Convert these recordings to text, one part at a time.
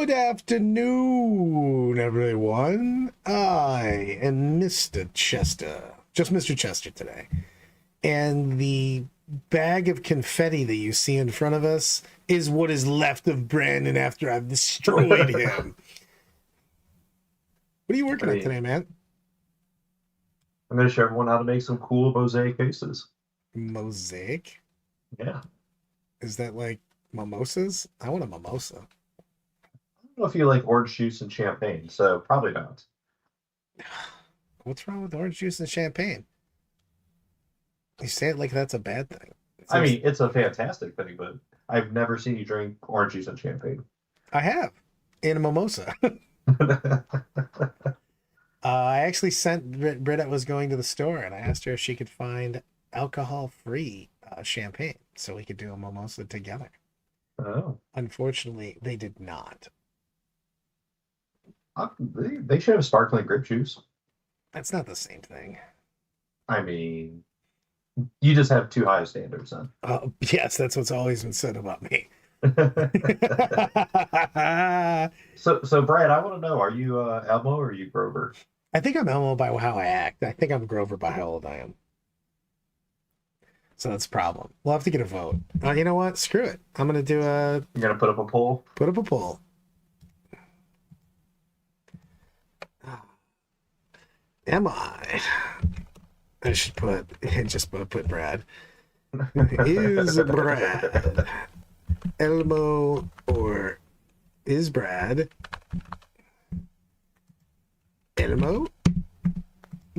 Good afternoon, everyone. I am Mr. Chester, just Mr. Chester today. And the bag of confetti that you see in front of us is what is left of Brandon after I've destroyed him. What are you working on today, man? I'm going to show everyone how to make some cool mosaic faces. Mosaic? Yeah. I Is that like mimosas? I want a mimosa. don't know if you like orange juice and champagne, so probably not. What's wrong with orange juice and champagne? You say it like that's a bad thing. It I seems mean, it's a fantastic thing, but I've never seen you drink orange juice and champagne. I have in a mimosa. I actually sent Britta was going to the store and I asked her if she could find alcohol-free champagne so we could do a mimosa together. Oh, Unfortunately, they did not. they should have sparkling grape juice. That's not the same thing. I mean, you just have too high of standards then. Yes, that's what's always been said about me. I So Brad, I want to know, are you Elmo or are you Grover? think I'm Elmo by how I act. I think I'm Grover by how old I am. So that's a problem. We'll have to get a vote. You know what? Screw it. I'm gonna do a You're gonna put up a poll? put up a poll. Am I? I should put Brad. Is Brad Elmo or is Brad Elmo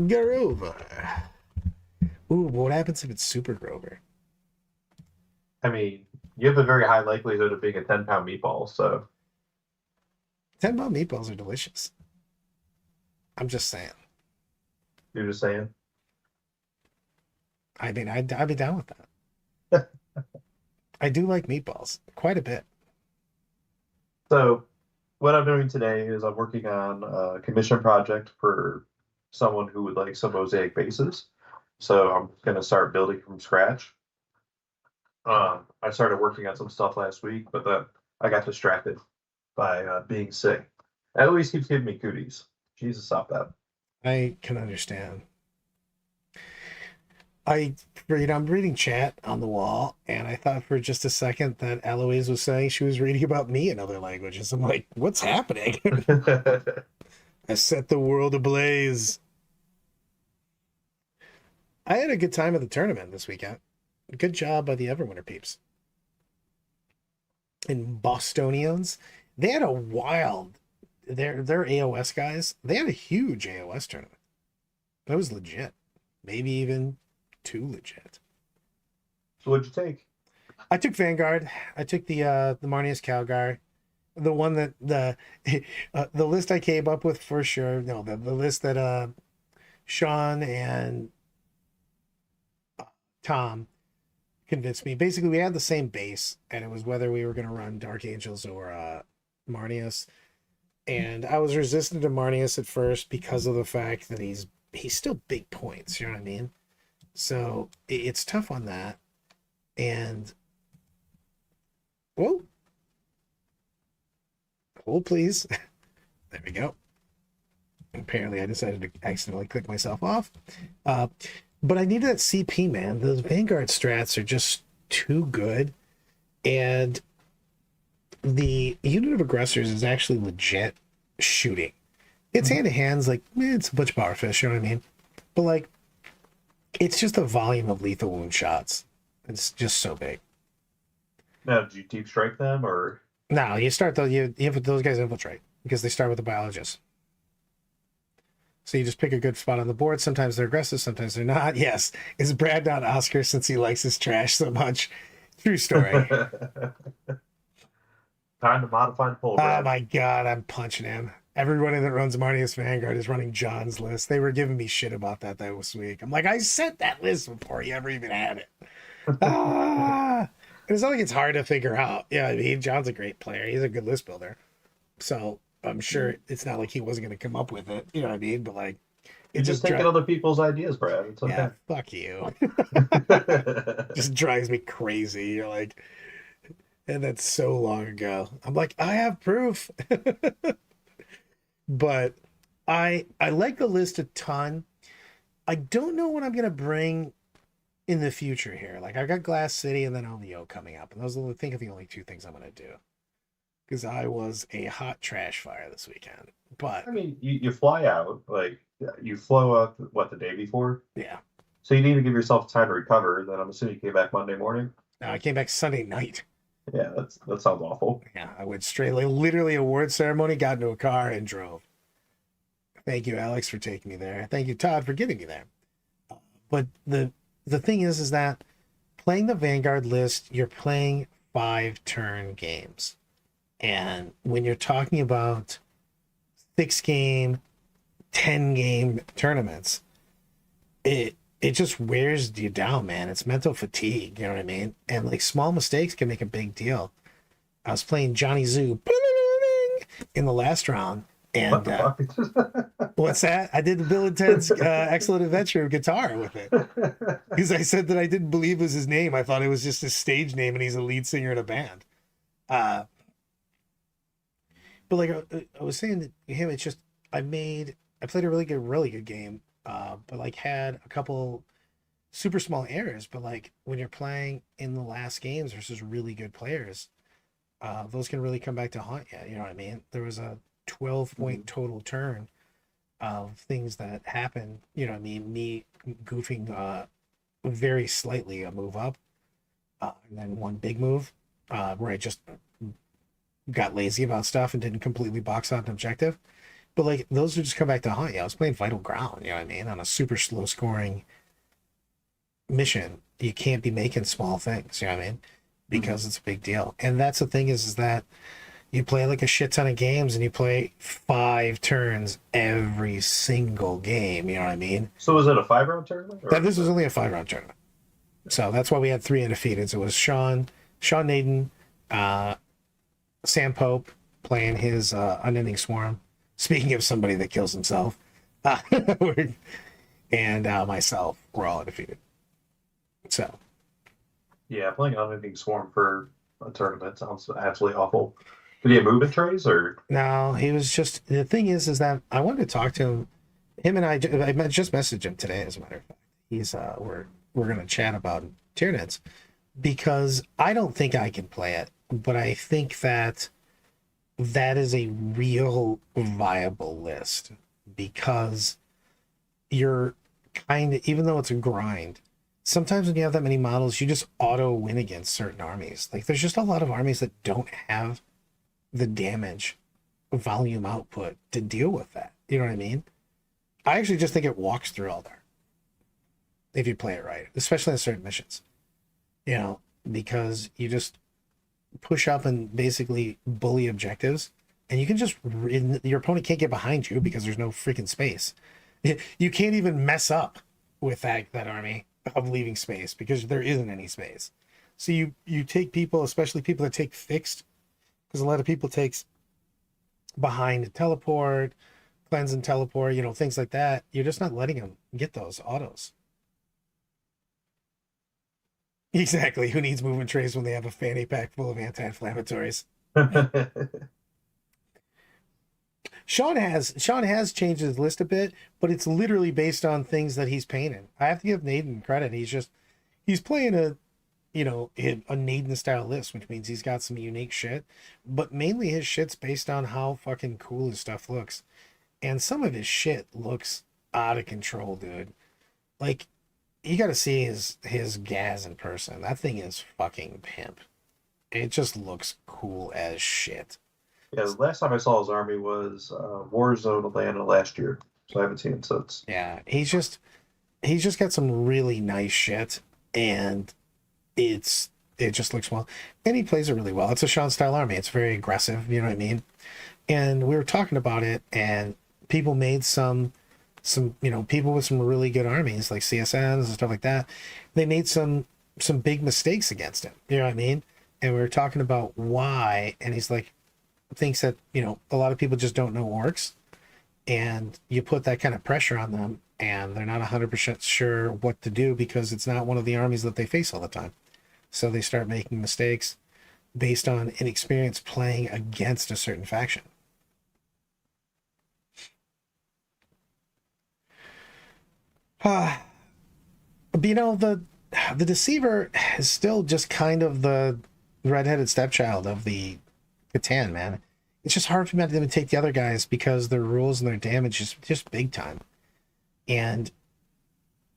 Grover? Ooh, what happens if it's Super Grover? I mean, you have a very high likelihood of being a 10-pound meatball, so 10-pound meatballs are delicious. I'm just saying. you're just saying. I mean, I'd be down with that. I do like meatballs quite a bit. So, what I'm doing today is I'm working on a commission project for someone who would like some mosaic bases. So, I'm going to start building from scratch. I started working on some stuff last week, but then I got distracted by being sick. Eloise keeps giving me cooties. Jesus, stop that. I can understand. I'm reading chat on the wall, and I thought for just a second that Eloise was saying she was reading about me in other languages. I'm like, what's happening? I set the world ablaze. I had a good time at the tournament this weekend. Good job by the Everwinter peeps. And Bostonians, they had a wild. They're AOS guys. They had a huge AOS tournament. That was legit. Maybe even too legit. So, what'd you take? I took Vanguard. I took the Marnius Calgar, the one that the list I came up with for sure. No, the list that Sean and Tom convinced me. Basically, we had the same base, and it was whether we were going to run Dark Angels or Marnius. And I was resistant to Marnius at first because of the fact that he's still big points. You know what I mean? So it's tough on that. And whoa, hold please. There we go. Apparently, I decided to accidentally click myself off. But I needed that CP, man. Those Vanguard strats are just too good. And the unit of aggressors is actually legit shooting. It's hand to hands, like, it's a bunch of power fish, you know what I mean? But, like, it's just the volume of lethal wound shots. It's just so big. Now, did you deep strike them or? Now, you start, though, you have those guys infiltrate because they start with the biologists. So you just pick a good spot on the board. Sometimes they're aggressive, sometimes they're not. Yes. Is Brad not Oscar since he likes his trash so much? True story. Time to modify the poll, Oh Brad. my God, I'm punching him. Everybody that runs Marnius Vanguard is running John's list. They were giving me shit about that this week. I'm like, I sent that list before you ever even had it. Ah, it's not like it's hard to figure out. Yeah, I mean, John's a great player. He's a good list builder. So I'm sure it's not like he wasn't going to come up with it. You know what I mean? But like, it You're just just taking other people's ideas, Brad. It's yeah, okay. fuck you. Just drives me crazy. You're like, And that's so long ago. I'm like, I have proof. But I like the list a ton. I don't know what I'm gonna bring in the future here. Like I got Glass City and then LVO coming up, and those are I think are the only two things I'm gonna do. Because I was a hot trash fire this weekend. But I mean, you fly out, like you flow out what the day before, yeah, so you need to give yourself time to recover. Then I'm assuming you came back Monday morning. I came back Sunday night. Yeah, that sounds awful. Yeah, I went straight, like literally award ceremony, got into a car and drove. Thank you, Alex, for taking me there. Thank you, Todd, for getting me there. But the thing is that playing the Vanguard list, you're playing 5 turn games. And when you're talking about 6 game, 10 game tournaments, it just wears you down, man. It's mental fatigue, you know what I mean? And like small mistakes can make a big deal. I was playing Johnny Zoo in the last round, What and the fuck? what's that? I did the Bill and Ted's Excellent Adventure guitar with it because I said that I didn't believe it was his name. I thought it was just his stage name, and he's a lead singer in a band. Uh, but like I was saying to him, it's just I played a really good game, but like had a couple super small errors. But like when you're playing in the last games versus really good players, those can really come back to haunt you. You know what I mean? There was a 12 point total turn of things that happened. You know what I mean? Me goofing very slightly a move up, and then one big move where I just got lazy about stuff and didn't completely box out an objective. But like those would just come back to haunt you. I was playing Vital Ground, you know what I mean, on a super slow scoring mission. You can't be making small things, you know what I mean? Because it's a big deal. And that's the thing is that you play like a shit ton of games and you play 5 turns every single game, you know what I mean? So was it a 5 round tournament? That this was only a 5 round tournament. So that's why we had 3 undefeateds. It was Sean Naden, Sam Pope playing his Unending Swarm. Speaking of somebody that kills himself, and myself, we're all undefeated. So Yeah, playing Unending Swarm for a tournament sounds absolutely awful. Did he have movement trays or? now he was just the thing is that I wanted to talk to him. Him and I just messaged him today, as a matter of fact. He's we're gonna chat about Tyranids because I don't think I can play it, but I think that that is a real viable list because you're kind of, even though it's a grind, sometimes when you have that many models, you just auto win against certain armies. Like there's just a lot of armies that don't have the damage volume output to deal with that. You know what I mean? I actually just think it walks through all there if you play it right, especially on certain missions. You know, because you just push up and basically bully objectives, and you can just your opponent can't get behind you because there's no freaking space. You can't even mess up with that army of leaving space because there isn't any space. So you take people, especially people that take fixed, because a lot of people takes behind teleport, cleanse and teleport, you know, things like that. You're just not letting them get those autos. Exactly. Who needs movement trays when they have a fanny pack full of anti-inflammatories? Sean has changed his list a bit, but it's literally based on things that he's painted. I have to give Naden credit. He's playing a Naden style list, which means he's got some unique shit. But mainly his shit's based on how fucking cool his stuff looks. And some of his shit looks out of control, dude. Like you gotta see his Gaz in person. That thing is fucking pimp. It just looks cool as shit. Yeah, the last time I saw his army was Warzone Atlanta last year, so I haven't seen it since. Yeah, he's just got some really nice shit, and it just looks well, and he plays it really well. It's a Sean style army. It's very aggressive. You know what I mean? And we were talking about it, and people made some people with some really good armies like CSNs and stuff like that. They made some big mistakes against him. You know what I mean? And we were talking about why, and he's like, thinks that a lot of people just don't know orcs, and you put that kind of pressure on them and they're not 100% sure what to do because it's not one of the armies that they face all the time, so they start making mistakes. based on inexperience playing against a certain faction. But the deceiver is still just kind of the redheaded stepchild of the Catan, man. It's just hard for me to even take the other guys because their rules and their damage is just big time. And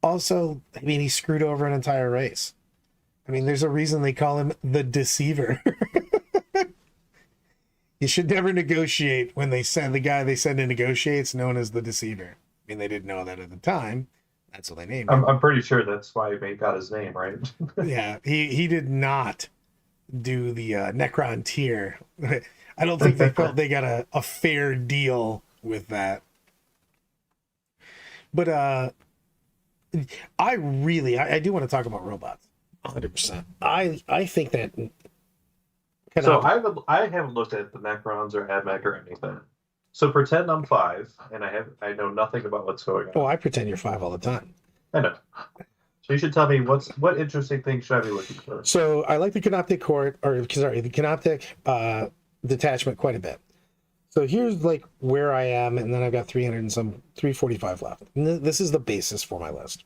also, I mean, he screwed over an entire race. I mean, there's a reason they call him the deceiver. You should never negotiate when they send the guy they send to negotiate's known as the deceiver. I mean, they didn't know that at the time. That's what they named him. I'm pretty sure that's why he got his name, right? Yeah, he did not do the Necron tier. I don't think they felt they got a fair deal with that. But I do want to talk about robots. 100%. I think that. So I haven't looked at the Necrons or AdMech or anything. So pretend I'm 5 and I know nothing about what's going on. Oh, I pretend you're 5 all the time. I know. So you should tell me what interesting things should I be looking for? So I like the Canoptic the Canoptic detachment quite a bit. So here's like where I am, and then I've got 345 left. And this is the basis for my list.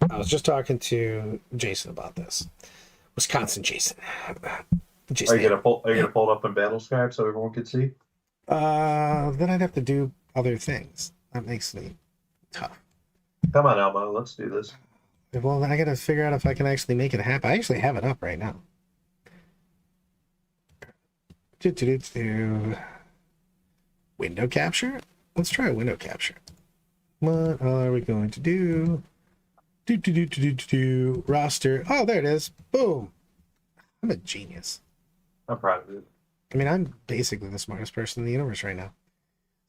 I was just talking to Jason about this. Wisconsin Jason. Are you gonna pull it up in Battle Scribe so everyone can see? Then I'd have to do other things. That makes me tough. Come on, Elmo, let's do this. Well, then I gotta figure out if I can actually make it happen. I actually have it up right now. Window capture? Let's try window capture. What are we going to do? Roster. Oh, there it is. Boom. I'm a genius. I'm proud of you. I mean, I'm basically the smartest person in the universe right now.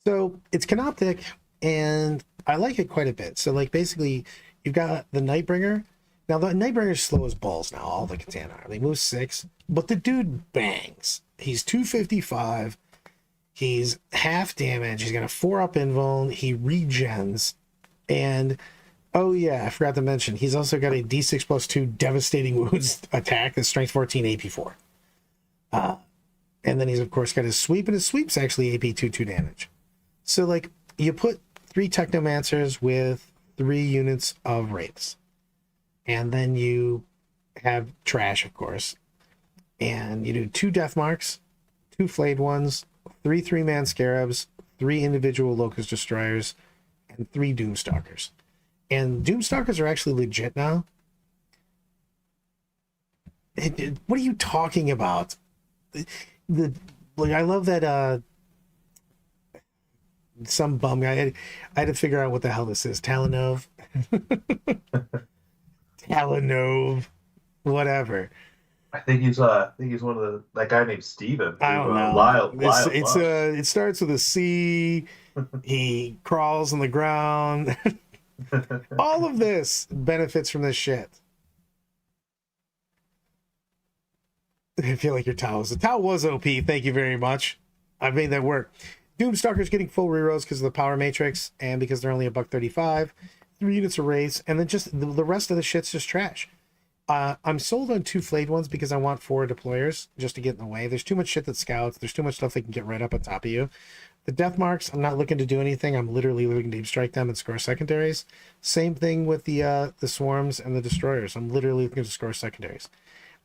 So it's Canoptic, and I like it quite a bit. So, like, basically, you've got the Nightbringer. Now, the Nightbringer's slow as balls now, all the Catan are. They move 6, but the dude bangs. He's 255. He's half damage. He's got a 4-up invuln. He regens. And, oh yeah, I forgot to mention, he's also got a D6 plus 2 devastating wounds attack that's strength 14, AP 4. And then he's, of course, got his sweep, and his sweep's actually AP 2 damage. So, like, you put 3 Technomancers with 3 units of Wraiths. And then you have trash, of course. And you do 2 Death Marks, 2 Flayed Ones, 3 3-man Scarabs, 3 individual Locust Destroyers, and 3 Doomstalkers. And Doomstalkers are actually legit now. What are you talking about? I love that some bum guy. I had to figure out what the hell this is. Talonov. Talonov. Whatever. I think he's one of that guy named Steven. I don't know. Lyle it starts with a C. He crawls on the ground. All of this benefits from this shit. I feel like your Tau was OP. Thank you very much. I made that work. Doomstalker's getting full rerolls because of the power matrix and because they're only $135. 3 units of race, and then just the rest of the shit's just trash. I'm sold on 2 Flayed Ones because I want 4 deployers just to get in the way. There's too much shit that scouts. There's too much stuff they can get right up on top of you. The Death Marks, I'm not looking to do anything. I'm literally looking to deep strike them and score secondaries. Same thing with the Swarms and the Destroyers. I'm literally looking to score secondaries.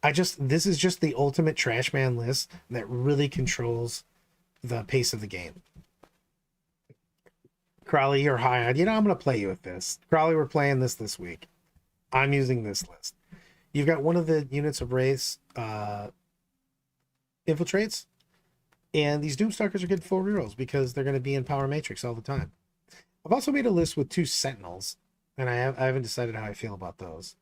This is just the ultimate trash man list that really controls the pace of the game. Crowley, you're high on. I'm going to play you with this. Crowley, we're playing this week. I'm using this list. You've got one of the units of Wraiths infiltrates, and these Doomstalkers are getting full rerolls because they're going to be in Power Matrix all the time. I've also made a list with 2 Sentinels, and I haven't decided how I feel about those.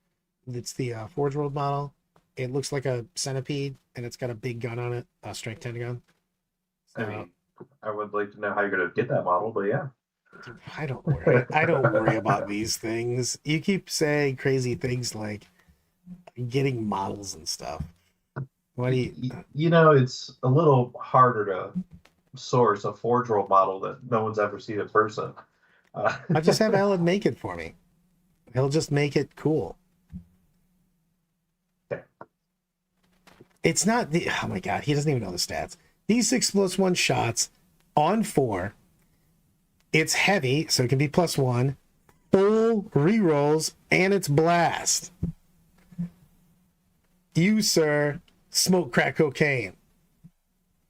It's the Forge World model. It looks like a centipede, and it's got a big gun on it, a strength 10 gun. So, I mean, I would like to know how you're going to get that model, but yeah. I don't worry. I don't worry about these things. You keep saying crazy things like getting models and stuff. What do you? It's a little harder to source a Forge World model that no one's ever seen in person. I just have Alan make it for me. He'll just make it cool. Okay. It's not the, oh my god, he doesn't even know the stats. D6 plus one shots on 4. It's heavy, so it can be +1. Full rerolls, and it's blast. You, sir, smoke crack cocaine.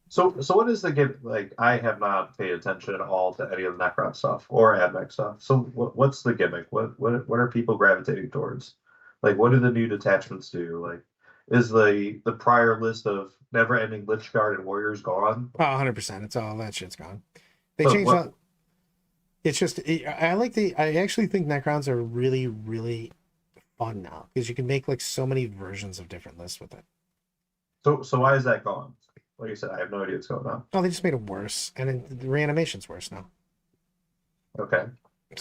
So what is the give? Like, I have not paid attention at all to any of the Necron stuff or AdMech stuff. So what's the gimmick? What are people gravitating towards? Like, what do the new detachments do? Like, is the prior list of never-ending Lich Guard and Warriors gone? Oh, 100%. It's all that shit's gone. They So changed what? out. It's just, I like I actually think Necrons are really, really fun now because you can make like so many versions of different lists with it. So why is that gone? Like I said, I have no idea what's going on. Oh, they just made it worse, and the reanimation's worse now. Okay,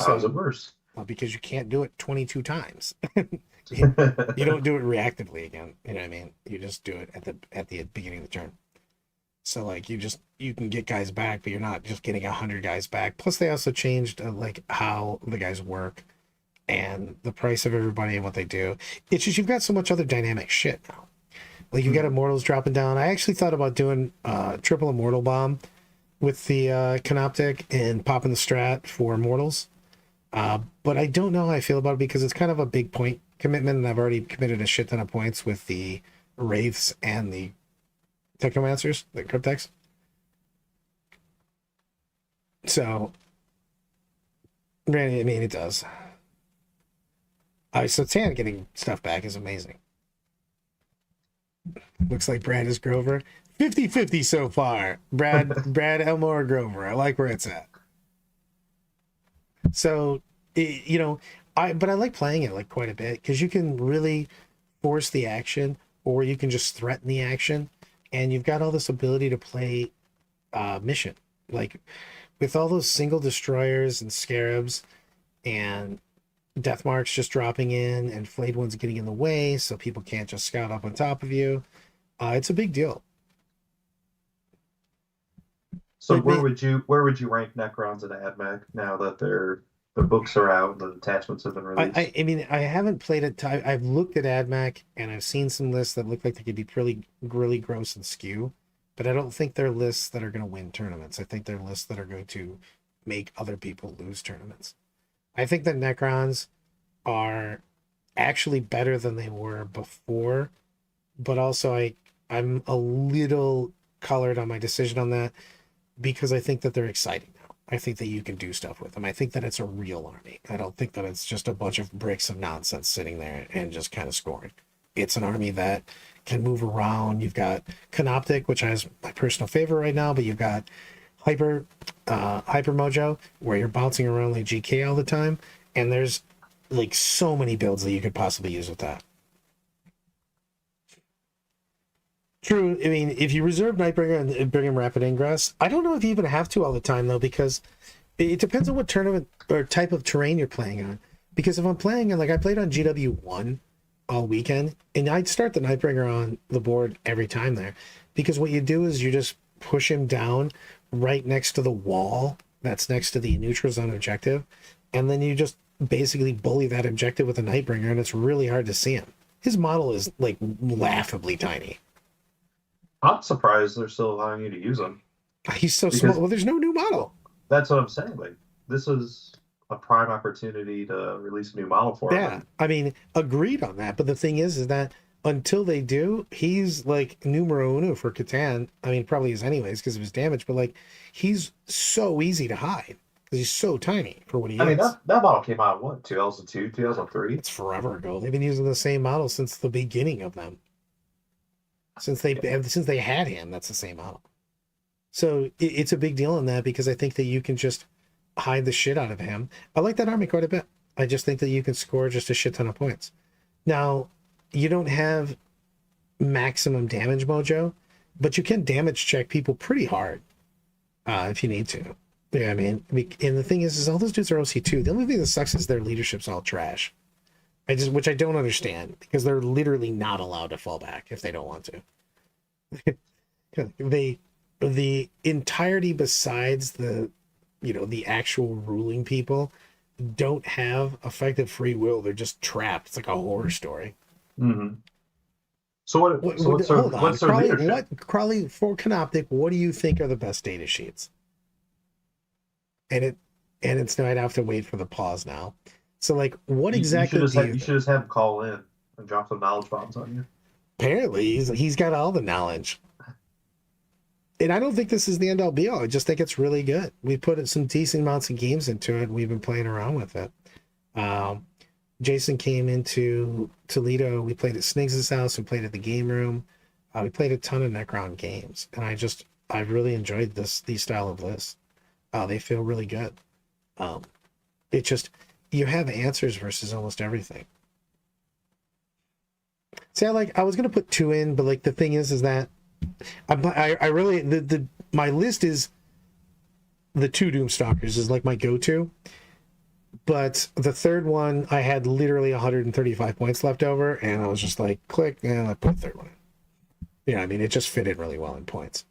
how is it So, worse? well, because you can't do it 22 times. you, you don't do it reactively again. You know what I mean? You just do it at the beginning of the turn. So like you can get guys back, but you're not just getting 100 guys back. Plus they also changed like how the guys work and the price of everybody and what they do. It's just you've got so much other dynamic shit now. Like you've got immortals dropping down. I actually thought about doing triple immortal bomb with the canoptic and popping the strat for immortals. But I don't know how I feel about it because it's kind of a big point commitment, and I've already committed a shit ton of points with the wraiths and the technomancers, the cryptex. So, I mean, it does. So Tan getting stuff back is amazing. Looks like Brad is Grover. 50-50 so far. Brad Elmore Grover. I like where it's at. So, you know, but I like playing it like quite a bit because you can really force the action or you can just threaten the action, and you've got all this ability to play mission. Like with all those single destroyers and scarabs and death marks just dropping in and flayed ones getting in the way so people can't just scout up on top of you. It's a big deal. So Like me, where would you rank Necrons and AdMech now that the books are out and the attachments have been released? I mean, I haven't played it. I've looked at AdMac and I've seen some lists that look like they could be really gross and skew, but I don't think they're lists that are going to win tournaments. I think they're lists that are going to make other people lose tournaments. I think that Necrons are actually better than they were before, but also I'm a little colored on my decision on that because I think that they're exciting now. I think that you can do stuff with them. I think that it's a real army. I don't think that it's just a bunch of bricks of nonsense sitting there and just kind of scoring. It's an army that can move around. You've got Canoptic, which has my personal favorite right now, but you've got Hyper Mojo, where you're bouncing around like GK all the time. And there's like so many builds that you could possibly use with that. True. I mean, if you reserve Nightbringer and bring him Rapid Ingress, I don't know if you even have to all the time, though, because it depends on what tournament or type of terrain you're playing on. Because if I'm playing on, like, I played on GW1 all weekend, and I'd start the Nightbringer on the board every time there. Because what you do is you just push him down right next to the wall that's next to the neutral zone objective, and then you just basically bully that objective with a Nightbringer, and it's really hard to see him. His model is, like, laughably tiny. I'm surprised they're still allowing you to use them He's so small. because Well, there's no new model. that's what I'm saying. Like, this is a prime opportunity to release a new model for him. Yeah, I mean, agreed on that. But the thing is that until they do, he's like numero uno for Catan. I mean, probably is anyways because of his damage. But like, he's so easy to hide because he's so tiny for what he I mean, is. that model came out, what, 2002, 2003? It's forever ago. They've been using the same model since the beginning of them. Since they had him, that's the same model. So it's a big deal in that because I think that you can just hide the shit out of him. I like that army quite a bit. I just think that you can score just a shit ton of points. Now, you don't have maximum damage mojo, but you can damage check people pretty hard if you need to. Yeah, I mean, and the thing is all those dudes are OC2. The only thing that sucks is their leadership's all trash. Which I don't understand because they're literally not allowed to fall back if they don't want to. The entirety besides the actual ruling people don't have effective free will. They're just trapped. It's like a horror story. Mm-hmm. So what? So what's their Hold on, what's their Crawley. leadership? What Crawley for Canoptic? What do you think are the best data sheets? And it's now I'd have to wait for the pause now. So like, what You should exactly just do you you think? should just have him call in and drop some knowledge bombs on you. Apparently, he's got all the knowledge. And I don't think this is the end all be all. I just think it's really good. We put some decent amounts of games into it. And we've been playing around with it. Um, Jason came into Toledo. We played at Sniggs' house. We played at the game room. We played a ton of Necron games, and I've really enjoyed these style of lists. They feel really good. Um, it just you have answers versus almost everything. See, I was gonna put two in, but like the thing is that I really the my list is the two Doomstalkers is like my go-to. But the third one, I had literally 135 points left over, and I was just like, click, and I put a third one in. Yeah, I mean, it just fitted really well in points.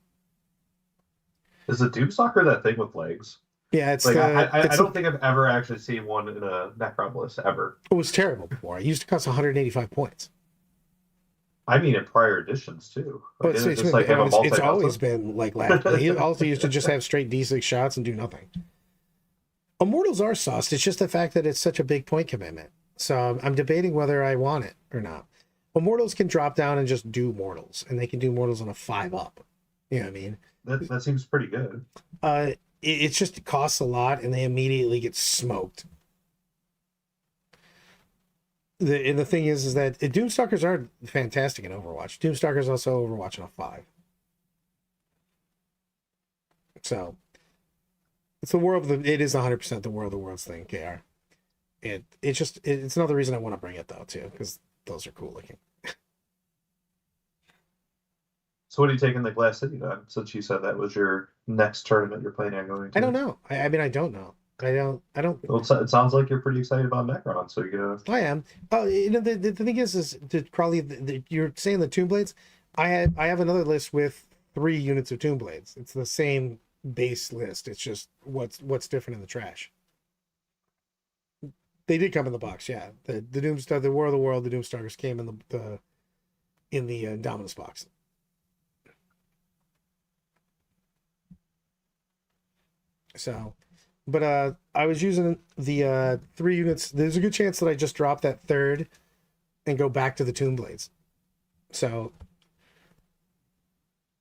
Is the Doomstalker that thing with legs? Yeah, Like I don't think I've ever actually seen one in a Necron list ever. it was terrible before. It used to cost 185 points. I mean, in prior editions too. Like, But didn't it just like have a it's always multi been like that. He also used to just have straight D6 shots and do nothing. Immortals are sauced. It's just the fact that it's such a big point commitment. So I'm debating whether I want it or not. Immortals can drop down and just do mortals, and they can do mortals on a 5-up. You know what I mean? That seems pretty good. It's just it costs a lot, and they immediately get smoked. And the thing is that Doomstalkers are fantastic in Overwatch. Doomstalkers also Overwatch on a 5. So it's the world. It is 100% the world of worlds thing. KR. It's another reason I want to bring it though too, because those are cool looking. So what are you taking the Glass City then? Since you said that was your next tournament you're planning on going to. I don't know. I mean, I don't know. I don't. Well, it sounds like you're pretty excited about Necron, so you I am. Oh, the thing is to probably you're saying the Tomb Blades. I have another list with 3 units of Tomb Blades. It's the same base list. It's just what's different in the trash. They did come in the box, yeah. The Doomstar, the War of the World, the Doomstalkers came in the Dominus box. So, but I was using the 3 units. There's a good chance that I just drop that third and go back to the Tomb Blades. So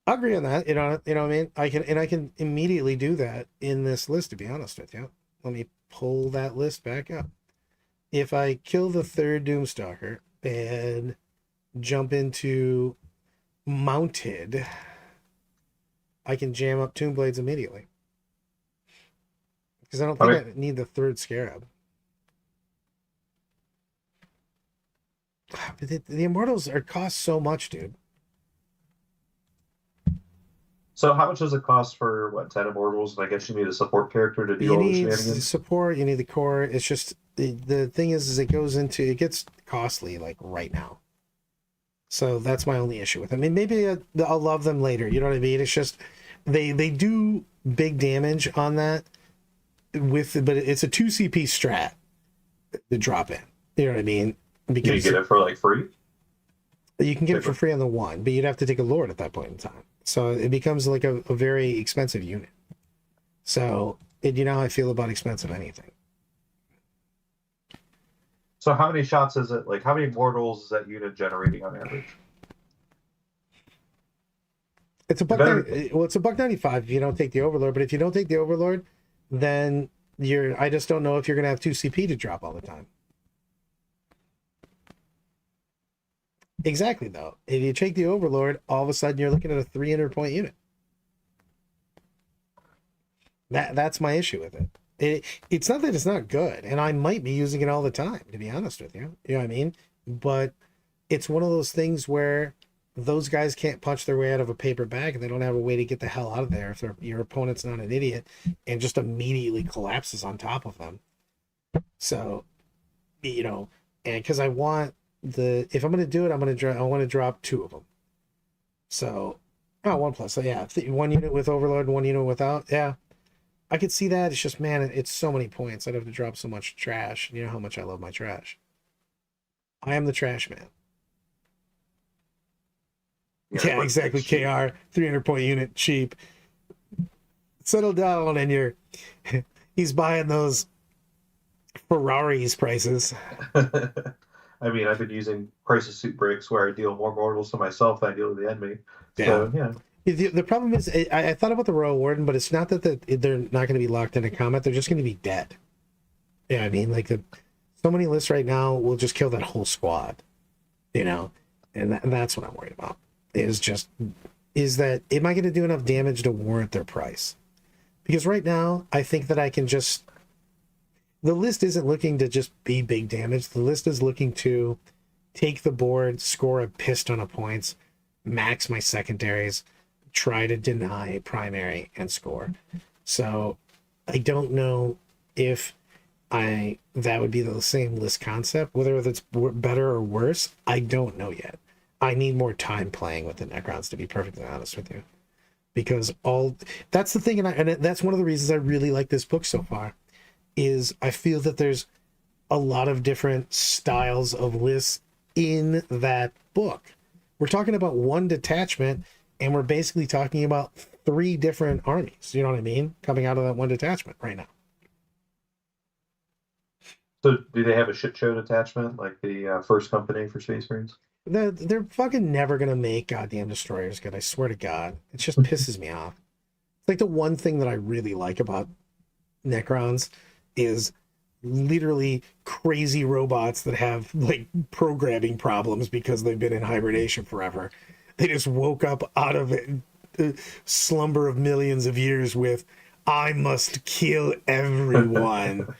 I agree on that. You know what I mean? I can immediately do that in this list, to be honest with you. Let me pull that list back up. If I kill the third Doomstalker and jump into mounted, I can jam up Tomb Blades immediately. Because I don't think I need the third Scarab. But the Immortals cost so much, dude. So how much does it cost for what 10 immortals? And I guess you need a support character to do You all the need shenanigans. support. You need the core. It's just the thing is it gets costly like right now. So that's my only issue with them. I mean, maybe I'll love them later. You know what I mean? It's just they do big damage on that but it's a 2 CP strat to drop in. You know what I mean? Because you get it for like free. You can get it for free on the 1, but you'd have to take a Lord at that point in time. So it becomes like a very expensive unit. So you know how I feel about expensive anything. So how many shots is it? Like how many mortals is that unit generating on average? It's a buck. It's a $1.95 if you don't take the Overlord. But if you don't take the Overlord, then I just don't know if you're gonna have 2 CP to drop all the time. Exactly though. If you take the Overlord, all of a sudden you're looking at a 300 point unit. That's my issue with it. It's not that it's not good, and I might be using it all the time, to be honest with you. You know what I mean? But it's one of those things where those guys can't punch their way out of a paper bag, and they don't have a way to get the hell out of there if your opponent's not an idiot and just immediately collapses on top of them. So, you know, and because I want if I'm going to do it, I want to drop 2 of them. So, 1 plus. So yeah, 1 unit with Overload, 1 unit without. Yeah, I could see that. It's just, man, it's so many points. I'd have to drop so much trash. You know how much I love my trash. I am the trash man. Yeah, but exactly. it's cheap. KR, 300 point unit, cheap. Settle down, and you're he's buying those Ferraris prices. I mean, I've been using crisis suit breaks where I deal more mortals to myself than I deal to the enemy. Yeah. So yeah, The problem is, I thought about the Royal Warden, but it's not that they're not going to be locked into combat. They're just going to be dead. Yeah, I mean, like so many lists right now will just kill that whole squad, you know, and that's what I'm worried about. Is that am I going to do enough damage to warrant their price? Because right now, I think that I can just. The list isn't looking to just be big damage. The list is looking to take the board, score a piss ton of points, max my secondaries, try to deny primary, and score. So I don't know if I that would be the same list concept. Whether it's better or worse, I don't know yet. I need more time playing with the Necrons, to be perfectly honest with you, because all that's the thing, and that's one of the reasons I really like this book so far. Is I feel that there's a lot of different styles of lists in that book. We're talking about one detachment, and we're basically talking about three different armies. You know what I mean? Coming out of that one detachment right now. so do they have a shit show detachment like the first company for Space Marines? They're fucking never gonna make goddamn destroyers good. I swear to God, it just pisses me off. It's like the one thing that I really like about Necrons is literally crazy robots that have like programming problems because they've been in hibernation forever. They just woke up out of the slumber of millions of years with, I must kill everyone.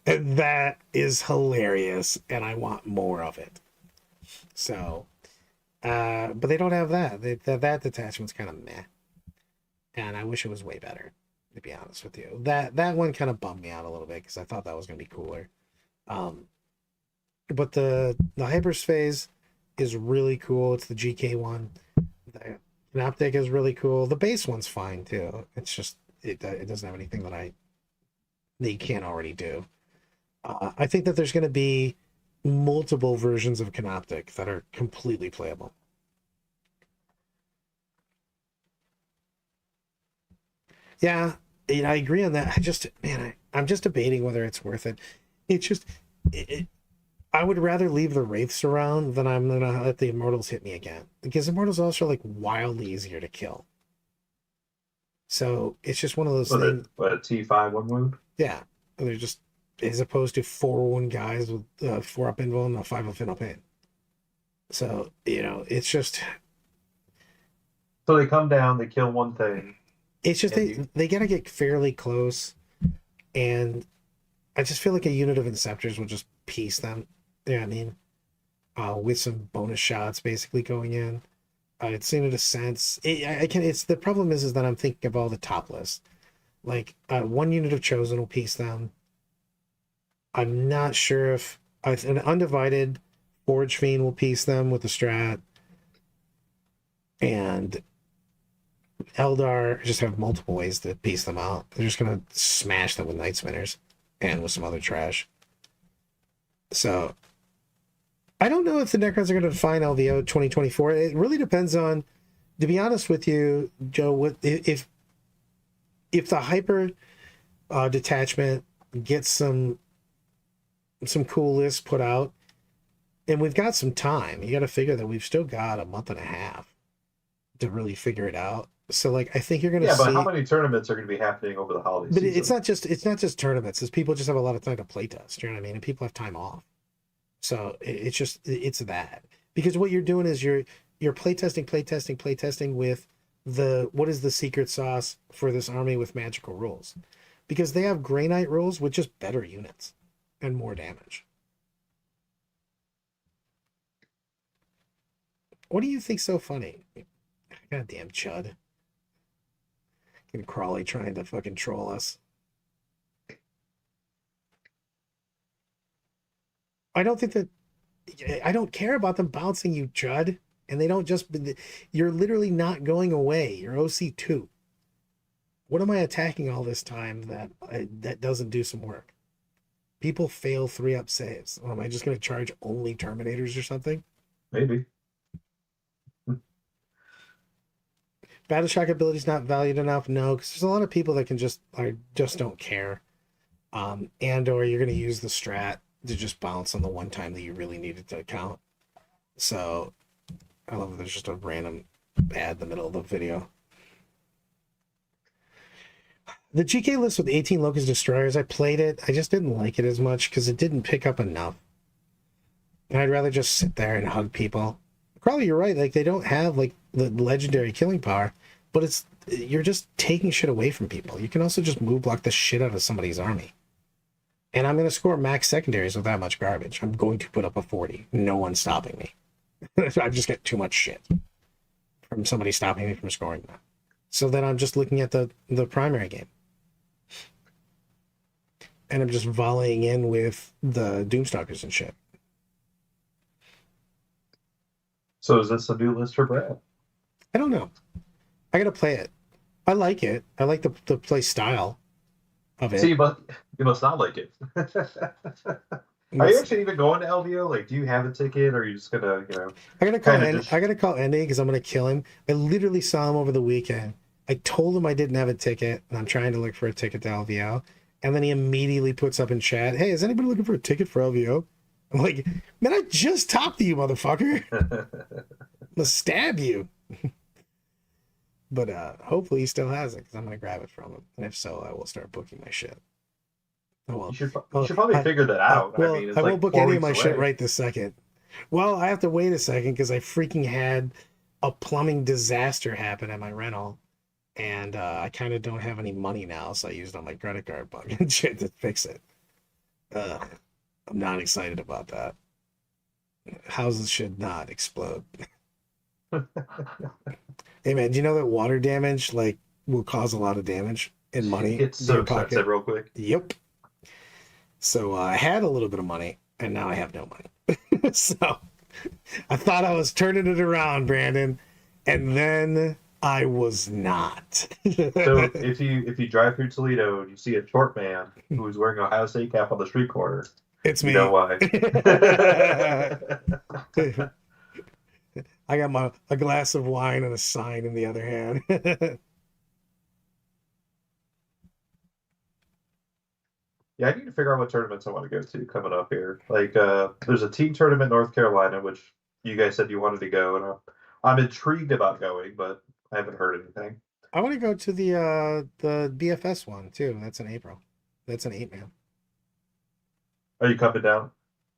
And that is hilarious, and I want more of it. So, but they don't have that. That detachment's kind of meh, and I wish it was way better. To be honest with you, that one kind of bummed me out a little bit because I thought that was going to be cooler. Um, but the hyperspace is really cool. It's the GK one. The Synaptic is really cool. The base one's fine too. It's just it doesn't have anything that you can't already do. I think that there's going to be multiple versions of Canoptic that are completely playable. Yeah, I agree on that. I just, man, I'm just debating whether it's worth it. It's just, it, I would rather leave the Wraiths around than I'm gonna let the Immortals hit me again, because Immortals are also like wildly easier to kill. So it's just one of those What a things. what a T5 one wound? Yeah, they're just as opposed to 4-1 guys with 4 up invul and a 5 up final pain. So it's just So they come down, they kill one thing, and you they gotta get fairly close, and I just feel like a unit of Inceptors will just piece them. You know what I mean? With some bonus shots basically going in. It's seen it a sense. I can. It's the problem is that I'm thinking of all the top lists. Like one unit of Chosen will piece them. I'm not sure if an undivided Forge Fiend will piece them with the strat, and Eldar just have multiple ways to piece them out. They're just gonna smash them with Night Spinners and with some other trash. So I don't know if the Necrons are going to define LVO 2024. It really depends on, to be honest with you, Joe. What if the hyper detachment gets some cool lists put out, and we've got some time. You got to figure that we've still got a month and a half to really figure it out. So like I think you're going to yeah, but how see. many tournaments are going to be happening over the holiday But it's season? not just tournaments. It's people just have a lot of time to play test. You know what I mean? And people have time off. So it's just it's that, because what you're doing is you're playtesting with the what is the secret sauce for this army with magical rules, because they have Grey Knight rules with just better units and more damage. What do you think so funny? Goddamn Chud and Crawley trying to fucking troll us. I don't think that I don't care about them bouncing you, Chud. And they don't just. You're literally not going away. You're OC2. What am I attacking all this time that doesn't do some work? People fail 3-up saves. Am I just going to charge only Terminators or something? Maybe. Battle shock ability is not valued enough. No, because there's a lot of people that can just don't care. And or you're gonna use the strat to just bounce on the one time that you really needed to count. So I love that there's just a random ad in the middle of the video. The GK list with 18 Locust Destroyers, I played it. I just didn't like it as much because it didn't pick up enough. And I'd rather just sit there and hug people. Probably you're right. Like, they don't have, like, the legendary killing power, but you're just taking shit away from people. You can also just move block the shit out of somebody's army. And I'm going to score max secondaries with that much garbage. I'm going to put up a 40. No one's stopping me. I just get too much shit from somebody stopping me from scoring that. So then I'm just looking at the primary game. And I'm just volleying in with the Doomstalkers and shit. So is this a new list for Brad? I don't know. I gotta play it. I like it. I like the play style of it. See, but you must not like it. Are you actually even going to LVO? Like, do you have a ticket, or are you just gonna, I gotta call Andy because I'm gonna kill him. I literally saw him over the weekend. I told him I didn't have a ticket, and I'm trying to look for a ticket to LVO. And then he immediately puts up in chat, "Hey, is anybody looking for a ticket for LVO?" I'm like, "Man, I just talked to you, motherfucker. I'm gonna stab you." But hopefully he still has it because I'm gonna grab it from him. And if so, I will start booking my shit. Oh, well, you should probably figure that out. Well, I mean, it's I like won't book 4 any of weeks my away. shit right this second. Well, I have to wait a second because I freaking had a plumbing disaster happen at my rental. And I kind of don't have any money now, so I used all my credit card bug and shit to fix it. I'm not excited about that. Houses should not explode. Hey man, do you know that water damage will cause a lot of damage and money It's in so your expensive, pocket? real quick. Yep. So I had a little bit of money, and now I have no money. So I thought I was turning it around, Brandon, and then I was not. So if you drive through Toledo and you see a short man who's wearing a Ohio State cap on the street corner, It's you me. know why. I got a glass of wine and a sign in the other hand. Yeah, I need to figure out what tournaments I want to go to coming up here. Like, there's a team tournament in North Carolina, which you guys said you wanted to go, and I'm intrigued about going, but I haven't heard anything. I want to go to the BFS one too. That's in April. That's an 8-man. Are you coming down?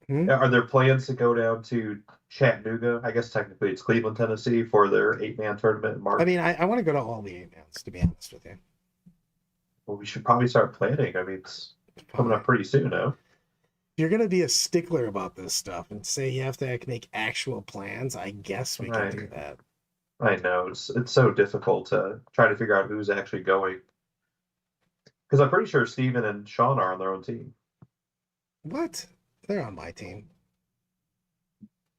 Hmm? Are there plans to go down to Chattanooga? I guess technically it's Cleveland, Tennessee, for their 8-man tournament in March. I mean, I want to go to all the 8-mans, to be honest with you. Well, we should probably start planning. I mean, it's coming up pretty soon now. You're going to be a stickler about this stuff and say you have to make actual plans. I guess we can do that. I know. It's so difficult to try to figure out who's actually going. Because I'm pretty sure Steven and Sean are on their own team. What? They're on my team.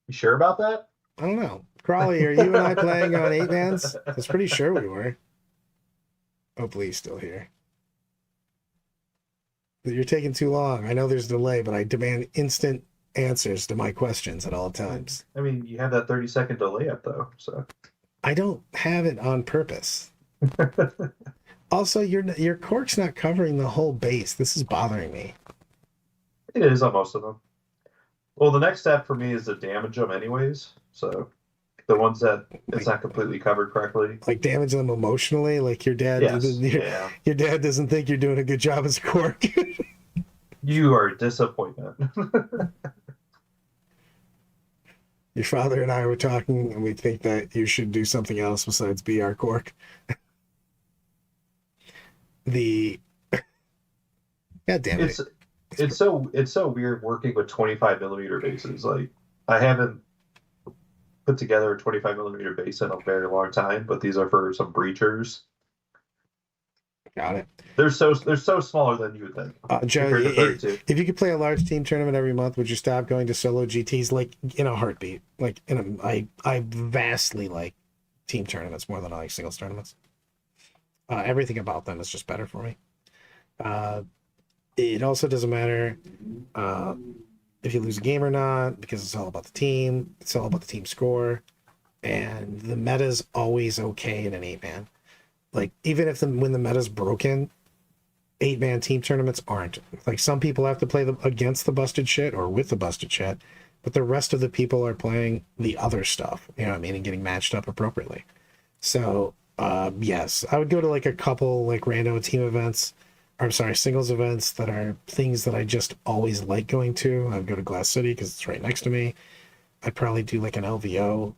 You sure about that? I don't know. Crawley, are you and I playing on 8-mans? I was pretty sure we were. Hopefully he's still here. You're taking too long. I know there's delay, but I demand instant answers to my questions at all times. I mean, you have that 30-second delay up, though, so. I don't have it on purpose. Also, your cork's not covering the whole base. This is bothering me. It is on most of them. Well, the next step for me is to damage them anyways. So the ones that it's not completely covered correctly. Like damage them emotionally, like your dad. Yes, your dad doesn't think you're doing a good job as a cork. You are a disappointment. Your father and I were talking, and we think that you should do something else besides be our cork. God damn it. It's so weird working with 25mm bases. Like, I haven't put together a 25mm base in a very long time, but these are for some breachers. Got it. They're so smaller than you would think. Joe, if you could play a large team tournament every month, would you stop going to solo GTs? Like, in a heartbeat. Like, I vastly like team tournaments more than I like singles tournaments. Everything about them is just better for me. It also doesn't matter if you lose a game or not, because it's all about the team. It's all about the team score. and the meta's always okay in an 8-man. Like, even if when the meta's broken, 8-man team tournaments aren't. Like, some people have to play against the busted shit or with the busted shit, but the rest of the people are playing the other stuff, you know what I mean, and getting matched up appropriately. So, yes, I would go to like a couple like rando team events, or I'm sorry, singles events that are things that I just always like going to. I'd go to Glass City because it's right next to me. I'd probably do like an LVO,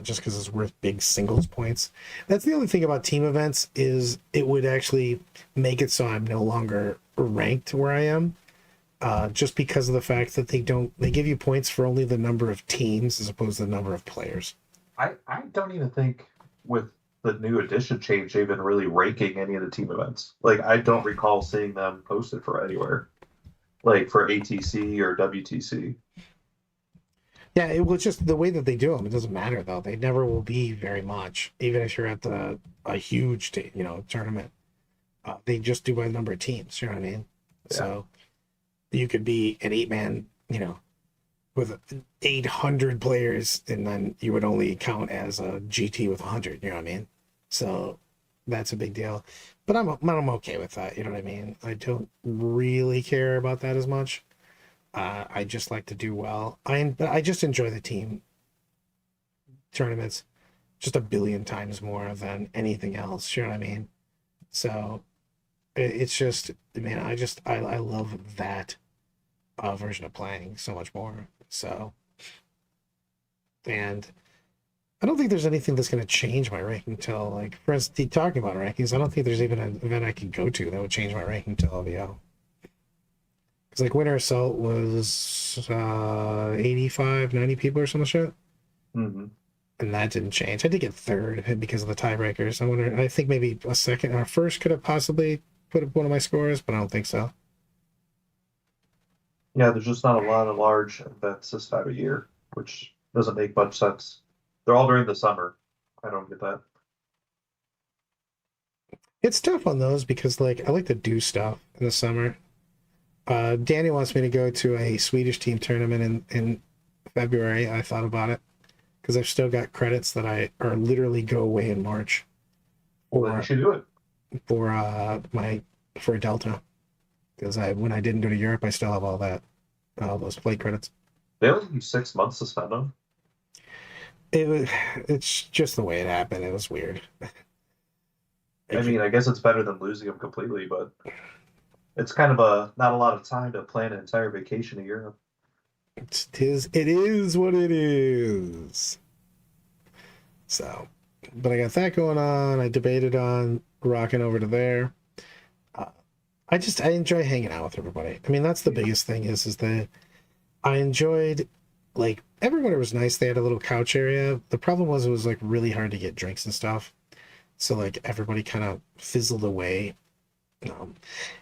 just because it's worth big singles points. That's the only thing about team events is it would actually make it so I'm no longer ranked where I am, just because of the fact that they give you points for only the number of teams as opposed to the number of players. I don't even think with the new edition change they've been really ranking any of the team events. Like I don't recall seeing them posted for anywhere, like for ATC or WTC. Yeah, it was just the way that they do them. It doesn't matter though. They never will be very much, even if you're at a huge tournament. They just do by the number of teams. You know what I mean? Yeah. So you could be an 8-man, with 800 players, and then you would only count as a GT with 100. You know what I mean? So that's a big deal. But I'm okay with that. You know what I mean? I don't really care about that as much. I just like to do well. I just enjoy the team tournaments just a billion times more than anything else. You know what I mean? So it's just, man, I love that version of playing so much more. So, and I don't think there's anything that's going to change my ranking until, like, for instance, talking about rankings, I don't think there's even an event I could go to that would change my ranking until LVO. Because, like, Winter Assault was 85, 90 people or some shit. Mm-hmm. And that didn't change. I did get third because of the tiebreakers. I think maybe a second or a first could have possibly put up one of my scores, but I don't think so. Yeah, there's just not a lot of large events this time of year, which doesn't make much sense. They're all during the summer. I don't get that. It's tough on those because, like, I like to do stuff in the summer. Danny wants me to go to a Swedish team tournament in February. I thought about it because I've still got credits that I are literally go away in March Well, then you should do it. for for Delta, because when I didn't go to Europe, I still have all those flight credits. They only give you 6 months to spend them. It's just the way it happened. It was weird. I mean, I guess it's better than losing them completely, but it's kind of not a lot of time to plan an entire vacation in Europe. It is what it is. So, but I got that going on. I debated on rocking over to there. I enjoy hanging out with everybody. I mean, that's the biggest thing is that I enjoyed, like, everyone was nice. They had a little couch area. The problem was it was like really hard to get drinks and stuff. So like everybody kind of fizzled away.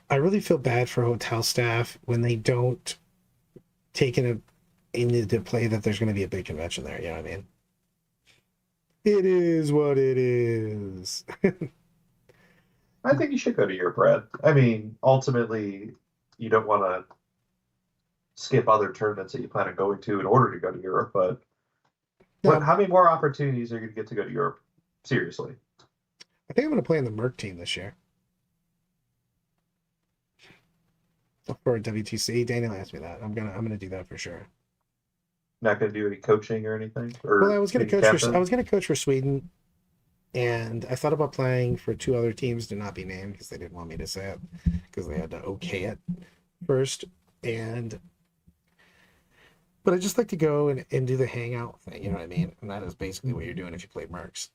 I really feel bad for hotel staff when they don't take into play that there's going to be a big convention there. You know what I mean? It is what it is. I think you should go to Europe, Brad. I mean, ultimately, you don't want to skip other tournaments that you plan on going to in order to go to Europe, but how many more opportunities are you going to get to go to Europe? Seriously. I think I'm going to play in the Merc team this year. For WTC, Daniel asked me that. I'm gonna do that for sure. Not going to do any coaching or anything? Or well, I was going to coach. captain? I was going to coach for Sweden, and I thought about playing for two other teams to not be named because they didn't want me to say it because they had to okay it first. But I just like to go and do the hangout thing. You know what I mean? And that is basically what you're doing if you play Mercs.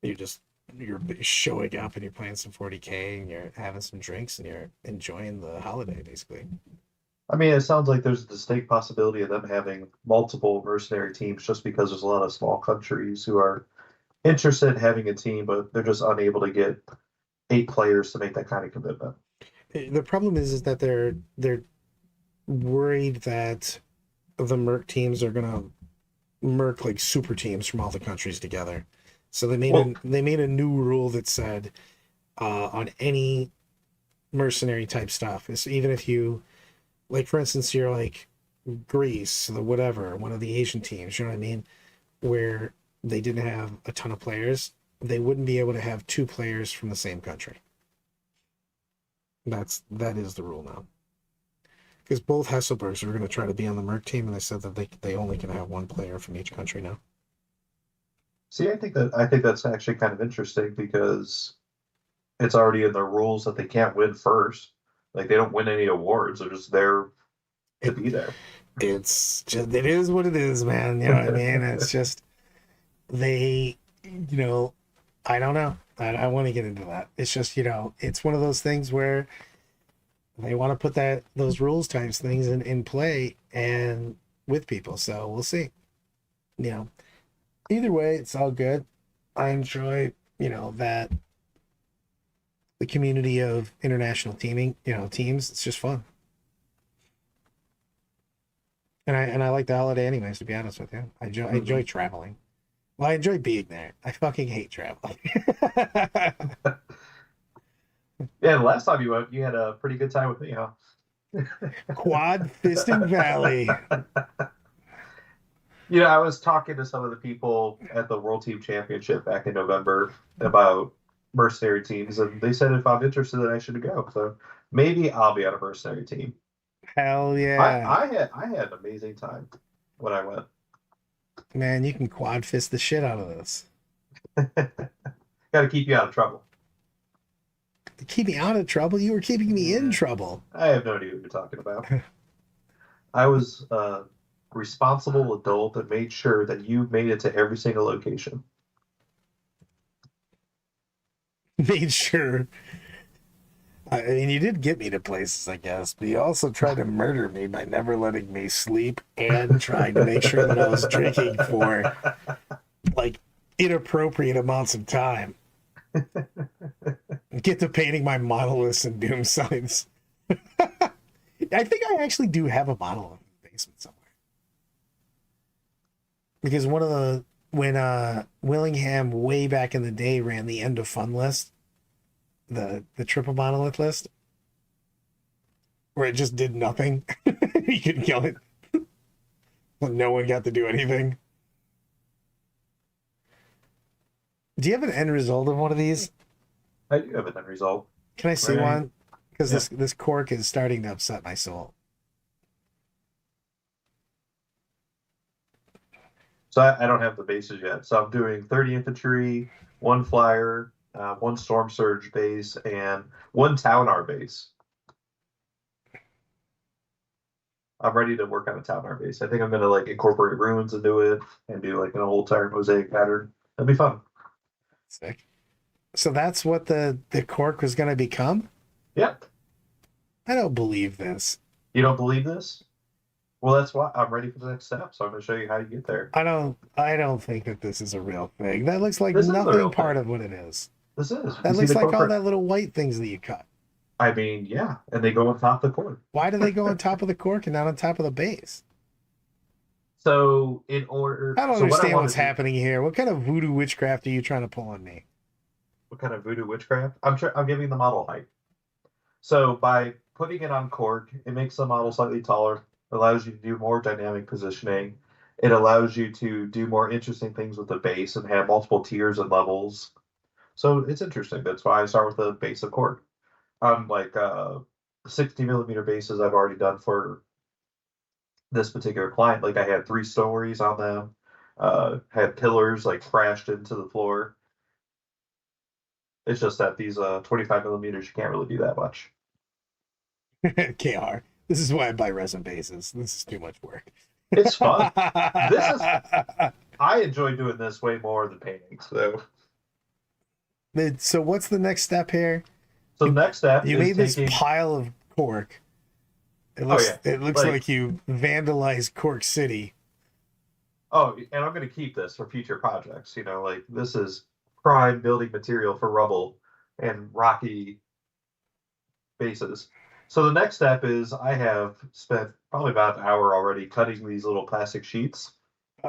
You're showing up and you're playing some 40K and you're having some drinks and you're enjoying the holiday basically. I mean, it sounds like there's a distinct possibility of them having multiple mercenary teams just because there's a lot of small countries who are interested in having a team, but they're just unable to get 8 players to make that kind of commitment. The problem is that they're worried that the Merc teams are gonna Merc like super teams from all the countries together. So they made a new rule that said on any mercenary type stuff, is even if you, like, for instance, you're like Greece, whatever, one of the Asian teams, you know what I mean, where they didn't have a ton of players, they wouldn't be able to have two players from the same country. That is the rule now. Because both Hesselbergs are going to try to be on the Merc team, and they said that they only can have one player from each country now. See, I think that's actually kind of interesting because it's already in the rules that they can't win first. Like they don't win any awards; they're just there to be there. It's just it is what it is, man. You know what I mean? It's just they, I don't know. I want to get into that. It's just it's one of those things where they want to put those rules types things in play and with people. So we'll see. Either way, it's all good. I enjoy that the community of international teaming, teams. It's just fun. And I like the holiday anyways, to be honest with you. I enjoy traveling. Well, I enjoy being there. I fucking hate traveling. Yeah, the last time you went, you had a pretty good time with me, huh? Quad Fisting Valley. I was talking to some of the people at the World Team Championship back in November about mercenary teams, and they said if I'm interested, that I should go. So maybe I'll be on a mercenary team. Hell I, yeah. I had an amazing time when I went. Man, you can quad fist the shit out of this. Got to keep you out of trouble. To keep me out of trouble, you were keeping me in trouble. I have no idea what you're talking about. I was a responsible adult that made sure that you made it to every single location. Made sure. I mean, you did get me to places, I guess, but you also tried to murder me by never letting me sleep and trying to make sure that I was drinking for like inappropriate amounts of time. Get to painting my monoliths and doom signs. I think I actually do have a monolith in the basement somewhere. Because when Willingham way back in the day ran the end of fun list, the triple monolith list, where it just did nothing. You couldn't kill it. No one got to do anything. Do you have an end result of one of these? I do have an end result. Can I see Right. one? Because Yeah. this cork is starting to upset my soul. So I don't have the bases yet. So I'm doing 30 infantry, one flyer, one storm surge base, and one Taunar base. I'm ready to work on a Taunar base. I think I'm gonna like incorporate ruins into it and do like an old tire mosaic pattern. That'd be fun. Sick. So that's what the cork was going to become? Yep. I don't believe this. You don't believe this? Well, that's why I'm ready for the next step. So I'm gonna show you how you get there. I don't think that this is a real thing. That looks like This is a nothing real part thing. of what it is. This is. That You see looks the like all corporate? that little white things that you cut. I mean, yeah, and they go on top of the cord. Why do they go on top of the cork and not on top of the base? So in order, I don't so what I understand want what's to do, happening here. What kind of voodoo witchcraft are you trying to pull on me? what kind of voodoo witchcraft? I'm giving the model height. So by putting it on cork, it makes the model slightly taller, allows you to do more dynamic positioning. It allows you to do more interesting things with the base and have multiple tiers and levels. So it's interesting. That's why I start with the base of cork. On like 60 millimeter bases I've already done for this particular client. Like I had 3 stories on them, had pillars like crashed into the floor. It's just that these 25 millimeters, you can't really do that much. KR. This is why I buy resin bases. This is too much work. It's fun. I enjoy doing this way more than painting. So what's the next step here? So the next step You is made this taking. pile of cork. It Oh, looks yeah. it looks Like- like you vandalized Cork City. Oh, and I'm going to keep this for future projects. Like this is prime building material for rubble and rocky bases. So the next step is I have spent probably about an hour already cutting these little plastic sheets.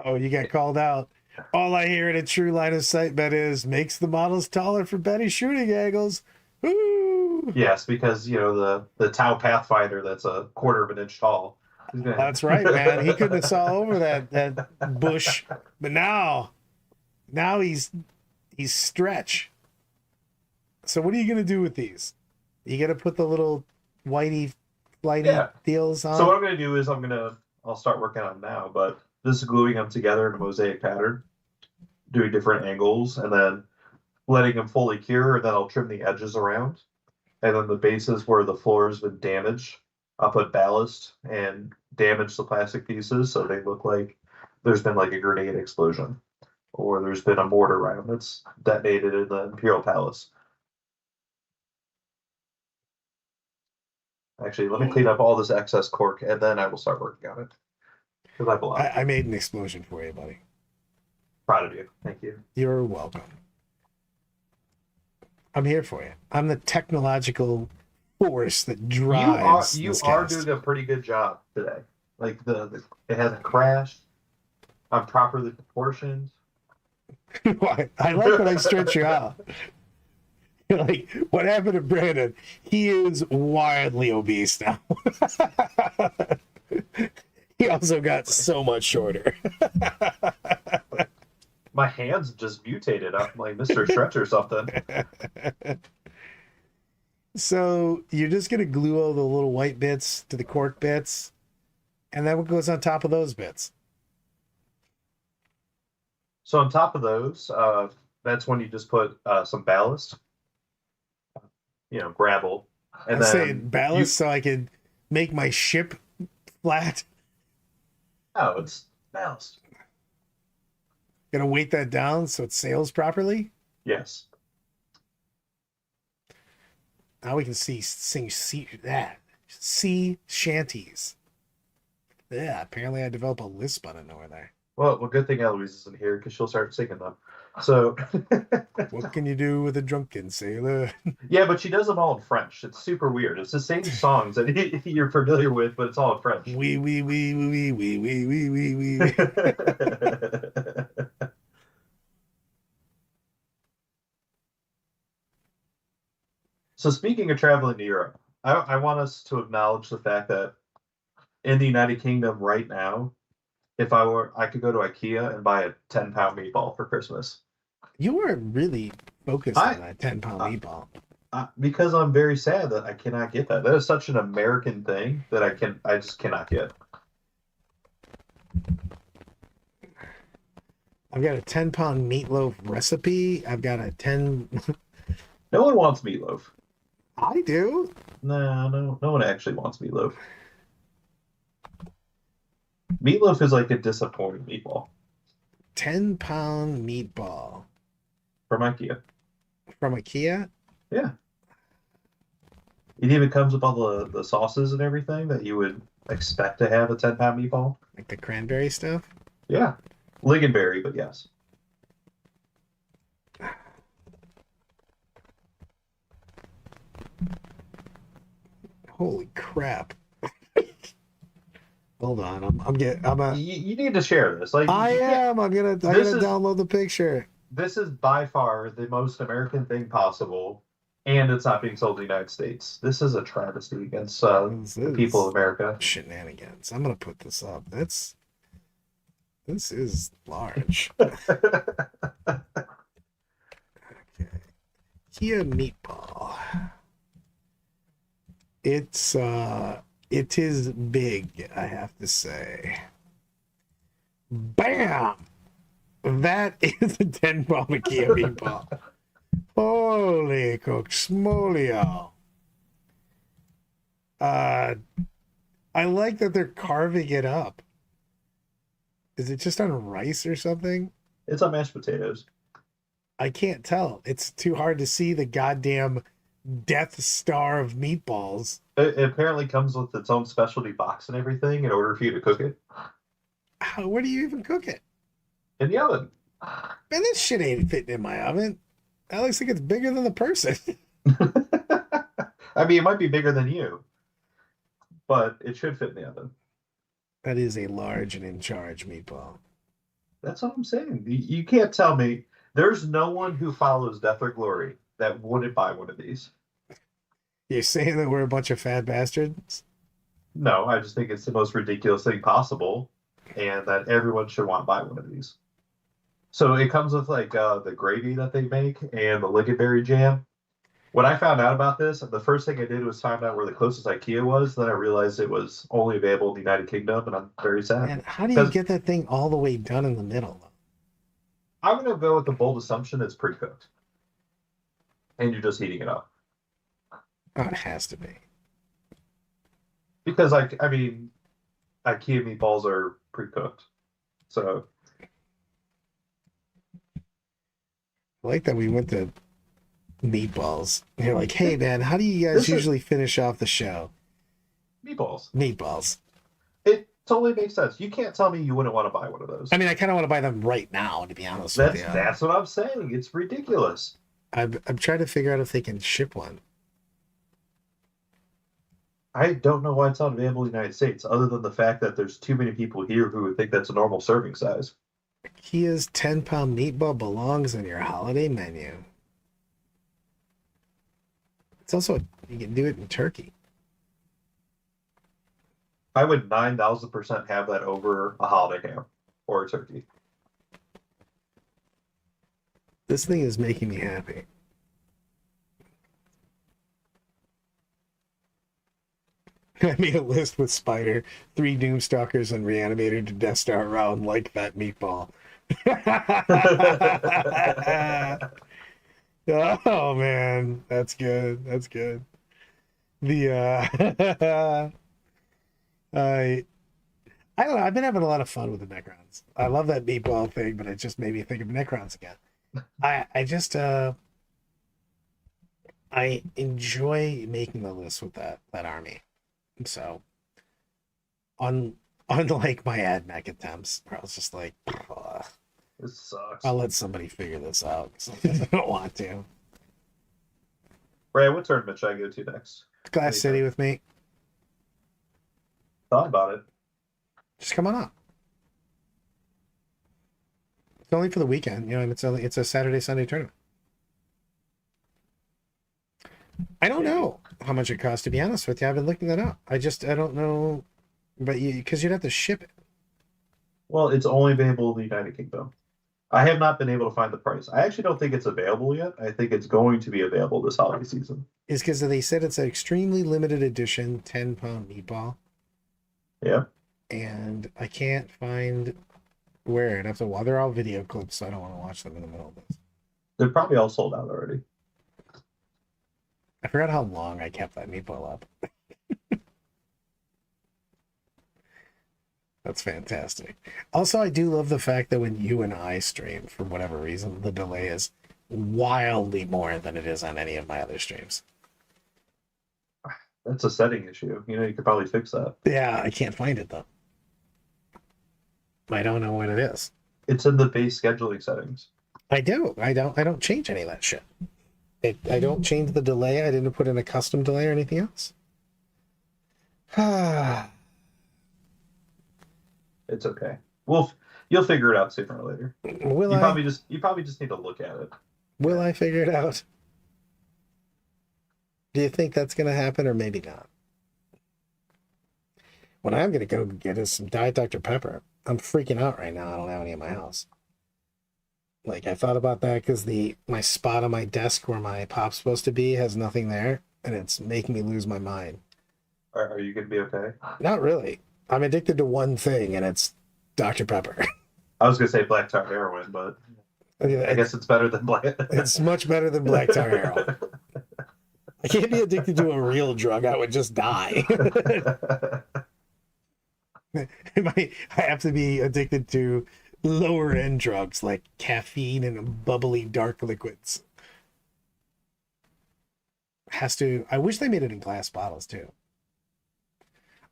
Oh, you got called out. All I hear in a true line of sight bet is makes the models taller for better shooting angles. Woo! Yes, because the Tau Pathfinder that's a quarter of an inch tall. That's right, man. He couldn't have saw over that bush, but now Now he's stretch. So what are you gonna do with these? You gotta put the little whitey flighty Yeah. deals So what on. I'm gonna do is I'll start working on them now, but this is gluing them together in a mosaic pattern, doing different angles, and then letting them fully cure, and then I'll trim the edges around. And then the bases where the floor has been damaged, I'll put ballast and damage the plastic pieces so they look like there's been like a grenade explosion or there's been a mortar round that's detonated in the Imperial Palace. Actually, let me clean up all this excess cork and then I will start working on it because I have a lot. I made an explosion for you, buddy. Proud of you. Thank you. You're welcome. I'm here for you. I'm the technological force that drives You this are cast. doing a pretty good job today. Like the it hasn't crashed. I'm properly proportioned. I like when I stretch you out. Like, what happened to Brandon? He is wildly obese now. He also got so much shorter. My hands just mutated. I'm like Mr. Stretch or something. So you're just gonna glue all the little white bits to the cork bits, and then what goes on top of those bits? So on top of those, that's when you just put some ballast, gravel, and I'm then saying you. ballast so I can make my ship flat. Oh, it's ballast. Gonna weight that down so it sails properly. Yes. Now we can sing sea shanties. Yeah, apparently I develop a lisp out of nowhere there. Well, good thing Eloise isn't here because she'll start singing them. So, What can you do with a drunken sailor? yeah, but she does them all in French. It's super weird. It's the same songs that you're familiar with, but it's all in French. Wee. So speaking of traveling to Europe, I want us to acknowledge the fact that in the United Kingdom right now, if I could go to IKEA and buy a 10-pound meatball for Christmas. You were really focused on I, that 10-pound I, meatball. because I'm very sad that I cannot get that. That is such an American thing that I just cannot get. I've got a 10-pound meatloaf recipe. I've got a 10. No one wants meatloaf. I do. No one actually wants meatloaf. Meatloaf is like a disappointing meatball 10-pound meatball from IKEA. from IKEA. Yeah. It even comes with all the sauces and everything that you would expect to have a 10-pound meatball. Like the cranberry stuff. Yeah. Lingonberry, but yes. Holy crap. Hold on. You need to share this. Like I am. I'm gonna download the picture. This is by far the most American thing possible, and it's not being sold in the United States. This is a travesty against the people of America. Shenanigans. I'm gonna put this up. This is large. Okay. Kia meatball. It is big, I have to say. Bam! That is a 10-pound Kia meatball. Holy cocksmolio. I like that they're carving it up. Is it just on rice or something? It's on mashed potatoes. I can't tell. It's too hard to see the goddamn Death Star of meatballs. It apparently comes with its own specialty box and everything in order for you to cook it Where do you even cook it? in the oven. Man, this shit ain't fitting in my oven. That looks like it's bigger than the person. I mean, it might be bigger than you, but it should fit in the oven. That is a large and in charge meatball. That's what I'm saying. You can't tell me there's no one who follows Death or Glory that wouldn't buy one of these. You're saying that we're a bunch of fat bastards? No, I just think it's the most ridiculous thing possible, and that everyone should want to buy one of these. So it comes with like the gravy that they make and the lingonberry jam. When I found out about this, the first thing I did was find out where the closest IKEA was. Then I realized it was only available in the United Kingdom, and I'm very sad And how do you because get that thing all the way done in the middle? I'm gonna go with the bold assumption it's pre-cooked and you're just heating it up. Oh, it has to be. Because I mean, IKEA meatballs are pre-cooked, so I like that we went to meatballs. You're like, hey man, how do you guys this is usually finish off the show? meatballs. Meatballs. It totally makes sense. You can't tell me you wouldn't want to buy one of those. I mean, I kind of want to buy them right now, to be honest with That's you. that's what I'm saying. It's ridiculous. I'm trying to figure out if they can ship one. I don't know why it's not available in the United States, other than the fact that there's too many people here who would think that's a normal serving size. Kia's 10-pound meatball belongs in your holiday menu. It's also, you can do it in turkey. I would 9,000% have that over a holiday ham or a turkey. This thing is making me happy. I made a list with Spider, 3 Doomstalkers, and Reanimator to Death Star around like that meatball. Oh man, that's good. That's good. The I don't know. I've been having a lot of fun with the Necrons. I love that meatball thing, but it just made me think of Necrons again. I just I enjoy making the list with that army. So unlike my ad mech attempts, where I was just like, "Ugh, This sucks. I'll let somebody figure this out. 'Cause I don't want to. Ray, what tournament should I go to next? Glass City with me. Thought about it. Just come on up. It's only for the weekend, you know, and it's a Saturday Sunday tournament. I don't know how much it costs, to be honest with you. I've been looking that up. I don't know, but because you'd have to ship it. Well, it's only available in the United Kingdom. I have not been able to find the price. I actually don't think it's available yet. I think it's going to be available this holiday season. Is because they said it's an extremely limited edition 10-pound meatball. Yeah. And I can't find where. I'd have to. Well, they're all video clips, so I don't want to watch them in the middle of this. They're probably all sold out already. I forgot how long I kept that meatball up. That's fantastic. Also, I do love the fact that when you and I stream, for whatever reason, the delay is wildly more than it is on any of my other streams. That's a setting issue. You know, you could probably fix that. Yeah, I can't find it though. I don't know what it is. It's in the base scheduling settings. I do. I don't change any of that shit. I don't change the delay. I didn't put in a custom delay or anything else. It's okay. You'll figure it out sooner or later. Will You I? probably just need to look at it. Will I figure it out? Do you think that's going to happen or maybe not? What I'm going to go get is some Diet Dr. Pepper. I'm freaking out right now. I don't have any in my house. Like, I thought about that because my spot on my desk where my pop's supposed to be has nothing there, and it's making me lose my mind. Are you gonna be okay? Not really. I'm addicted to one thing, and it's Dr. Pepper. I was gonna say black tar heroin, but I guess it's better than black. It's much better than black tar heroin. I can't be addicted to a real drug. I would just die. I have to be addicted to lower end drugs like caffeine and bubbly dark liquids. I wish they made it in glass bottles too.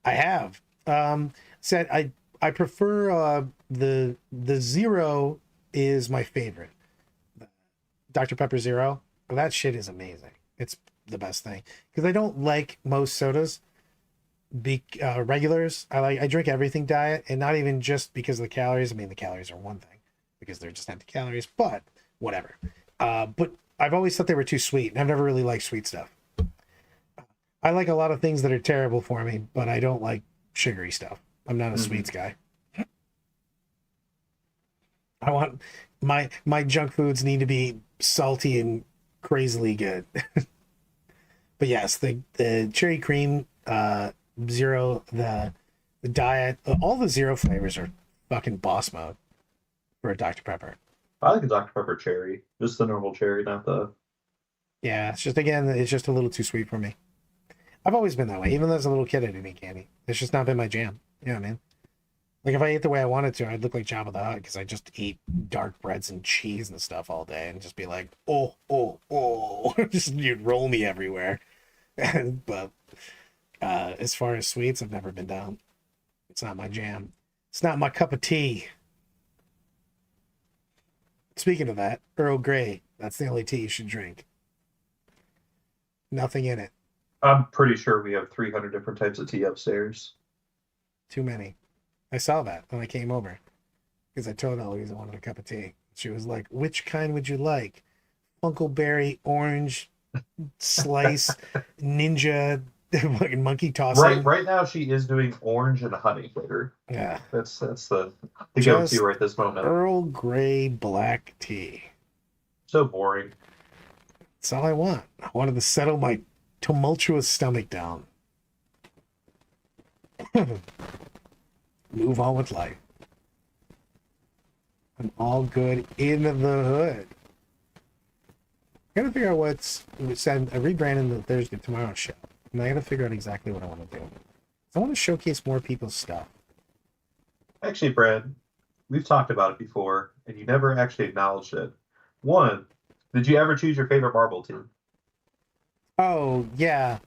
I have. Said I prefer the Zero is my favorite. Dr. Pepper Zero. That shit is amazing. It's the best thing because I don't like most sodas. Regulars. I drink everything diet, and not even just because of the calories. I mean, the calories are one thing because they're just empty calories, but whatever. But I've always thought they were too sweet, and I've never really liked sweet stuff. I like a lot of things that are terrible for me, but I don't like sugary stuff. I'm not a sweets guy. I want My junk foods need to be salty and crazily good. But yes, the cherry cream, zero, the diet, all the zero flavors are fucking boss mode for a Dr Pepper. I like the Dr. Pepper cherry, just the normal cherry, not the. Yeah, it's just again, it's just a little too sweet for me. I've always been that way. Even as a little kid, I didn't eat candy. It's just not been my jam. You know what I mean? Like if I ate the way I wanted to, I'd look like Jabba the Hutt because I just eat dark breads and cheese and stuff all day and just be like, oh, oh, oh, just you'd roll me everywhere. But as far as sweets, I've never been down. It's not my jam. It's not my cup of tea. Speaking of that, Earl Grey. That's the only tea you should drink. Nothing in it. I'm pretty sure we have 300 different types of tea upstairs. Too many. I saw that when I came over because I told Eloise I wanted a cup of tea. She was like, "Which kind would you like? Funkleberry, orange, slice, ninja, fucking monkey Right, tossing." right now she is doing orange and honey flavor. Yeah, That's the just go-to right this moment. Earl Grey black tea. So boring. That's all I want. I wanted to settle my tumultuous stomach down. Move on with life. I'm all good in the hood. I gotta figure out what's said. I rebranded the Thursday Tomorrow show, and I gotta figure out exactly what I want to do. I want to showcase more people's stuff. Actually, Brad, we've talked about it before, and you never actually acknowledged it. One, did you ever choose your favorite marble team? Oh yeah,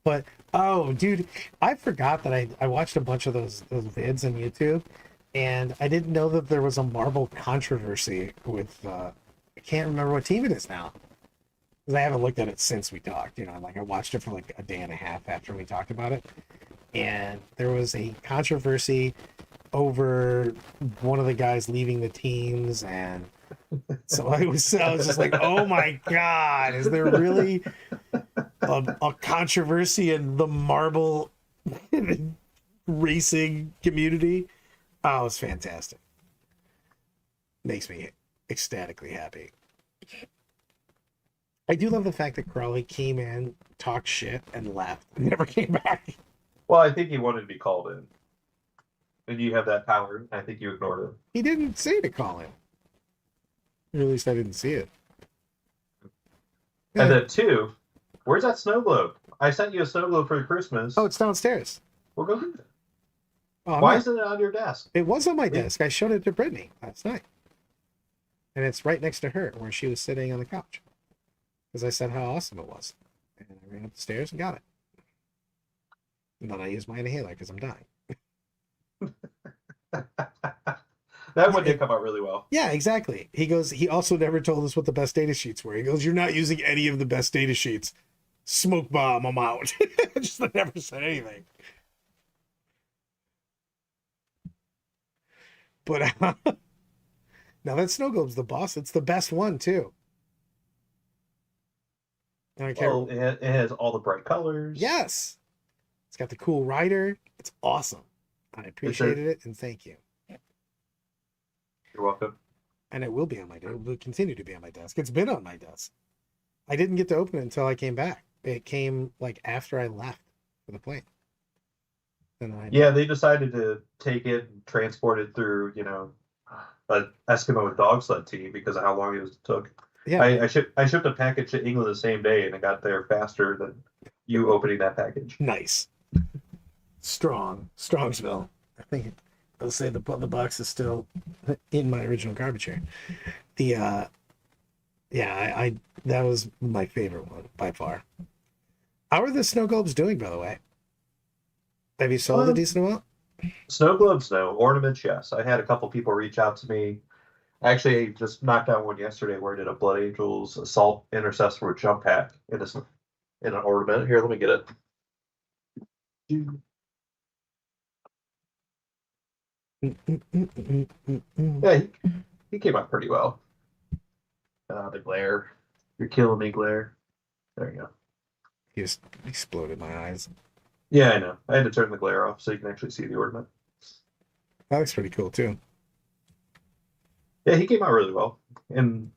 but oh dude, I forgot that I watched a bunch of those vids on YouTube, and I didn't know that there was a marble controversy with. I can't remember what team it is now. Because I haven't looked at it since we talked. You know, like I watched it for like a day and a half after we talked about it, and there was a controversy over one of the guys leaving the teams, and so I was just like, oh my god, is there really a controversy in the marble racing community? Oh, it's fantastic. Makes me ecstatically happy. I do love the fact that Crowley came in, talked shit, and left, and never came back. Well, I think he wanted to be called in, and you have that power. And I think you ignored it. He didn't say to call him. Or at least I didn't see it. And Yeah. then two, where's that snow globe? I sent you a snow globe for Christmas. Oh, it's downstairs. We'll go get it. Oh, Why isn't it on your desk? It was on my desk. I showed it to Brittany last night. And it's right next to her where she was sitting on the couch. Because I said how awesome it was. And I ran up the stairs and got it. And then I used my inhaler because I'm dying. That one did come out really well. Yeah, exactly. He goes, he also never told us what the best data sheets were. He goes, you're not using any of the best data sheets. Smoke bomb, I'm out. Just never said anything. But now that snow globe's the boss. It's the best one too. I don't care. Well, it has all the bright colors. Yes, it's got the cool rider. It's awesome. I appreciated it and thank you. You're welcome. And it will be on my desk. It will continue to be on my desk. It's been on my desk. I didn't get to open it until I came back. It came like after I left for the plane. Yeah, they decided to take it and transport it through, an Eskimo dog sled team because of how long it took. Yeah, I shipped a package to England the same day, and it got there faster than you opening that package. nice. Strongsville. I think I'll say the box is still in my original garbage here. The I that was my favorite one by far. How are the snow globes doing, by the way? Have you sold a decent amount? Snow globes, no. Ornaments, yes. I had a couple people reach out to me. Actually, just knocked out one yesterday where I did a Blood Angels Assault Intercessor jump pack in an ornament. Here, let me get it. Yeah, he came out pretty well. The glare. You're killing me, glare. There you go. He just exploded my eyes. Yeah, I know. I had to turn the glare off so you can actually see the ornament. That looks pretty cool too. Yeah, he came out really well, and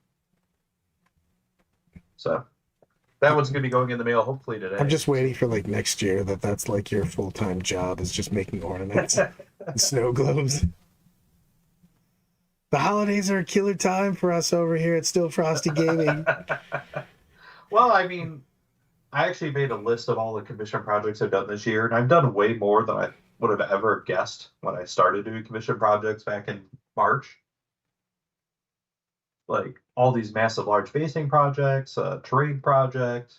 so that one's gonna be going in the mail hopefully I'm today. just waiting for like next year that's like your full-time job is just making ornaments and snow globes. The holidays are a killer time for us over here at Still Frosty Gaming. Well, I mean, I actually made a list of all the commission projects I've done this year, and I've done way more than I would have ever guessed when I started doing commission projects back in March. Like all these massive large facing projects, a terrain project,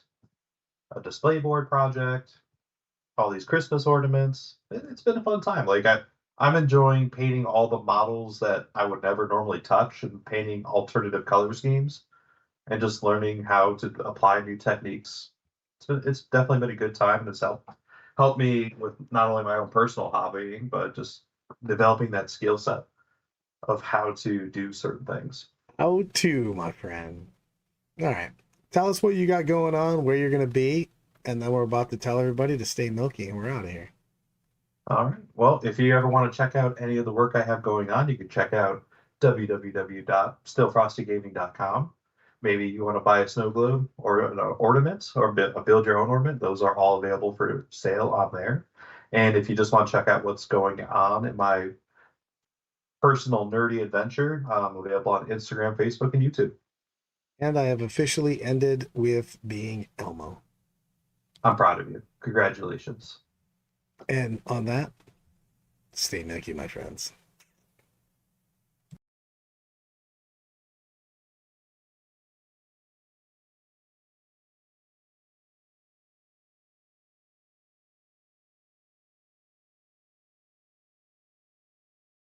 a display board project, all these Christmas ornaments. It's been a fun time. I'm enjoying painting all the models that I would never normally touch and painting alternative color schemes and just learning how to apply new techniques. It's definitely been a good time, and it's helped me with not only my own personal hobbying, but just developing that skill set of how to do certain things. How to, my friend. All right. Tell us what you got going on, where you're going to be, and then we're about to tell everybody to stay milky and we're out of here. All right. Well, if you ever want to check out any of the work I have going on, you can check out www.stillfrostygaming.com. Maybe you want to buy a snow globe or an ornament or build your own ornament. Those are all available for sale on there. And if you just want to check out what's going on in my personal nerdy adventure, available on Instagram, Facebook, and YouTube. And I have officially ended with being Elmo. I'm proud of you. Congratulations. And on that, stay milky, my friends.